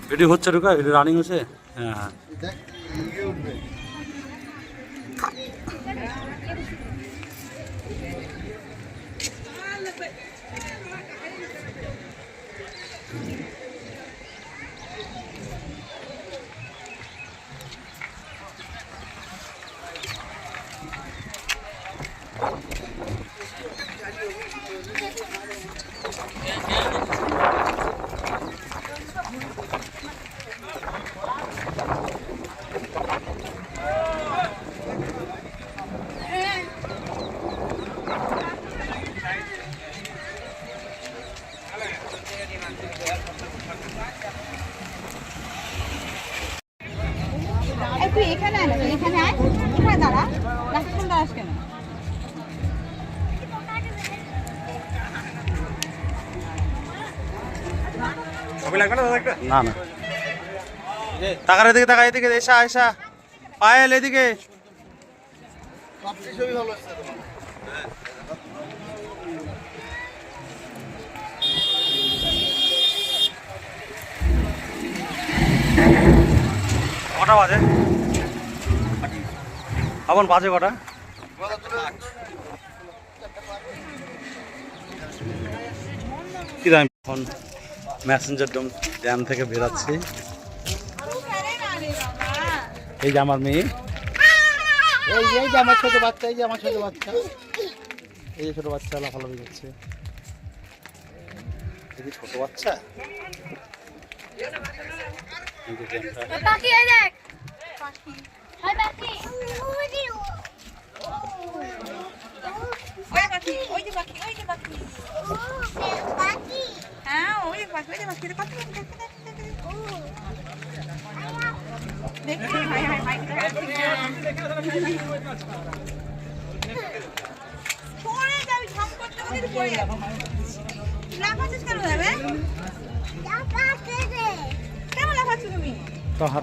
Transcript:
Video হচ্ছে ঢুকা video running হচ্ছে। হ্যাঁ হ্যাঁ তুই এখানে আয় না, তুই এখানে আয়, এখানে দাঁড়া, রাস্তায় দাঁড়াস কেন? না না টাকার এদিকে টাকা এদিকে এসা এসা পায়েল এদিকে কটা বাজে এখন বাজে কটা কি দাম এখন ম্যাসেঞ্জার ড্যাম থেকে বেরাচ্ছি এই যে আমার মেয়ে এই যে আমার ছোট বাচ্চা এই যে আমার ছোট বাচ্চা এই যে ছোট বাচ্চা লাফালাফি করছে ছোট বাচ্চা পাখি এই দেখ পাখি হাই পাখি ওই পাখি ওই যে পাখি ওই যে পাখি পাখি হ্যাঁ ওই পাখি ওই যে পাখি কত দেখি হাই হাই হাই পড়ে যাবি ঝাম করতে করতে পড়ে যাবি লাফাচ্ছিস কেন যাবে লাফাচ্ছে কেন লাফাচ্ছ তুমি তো হাত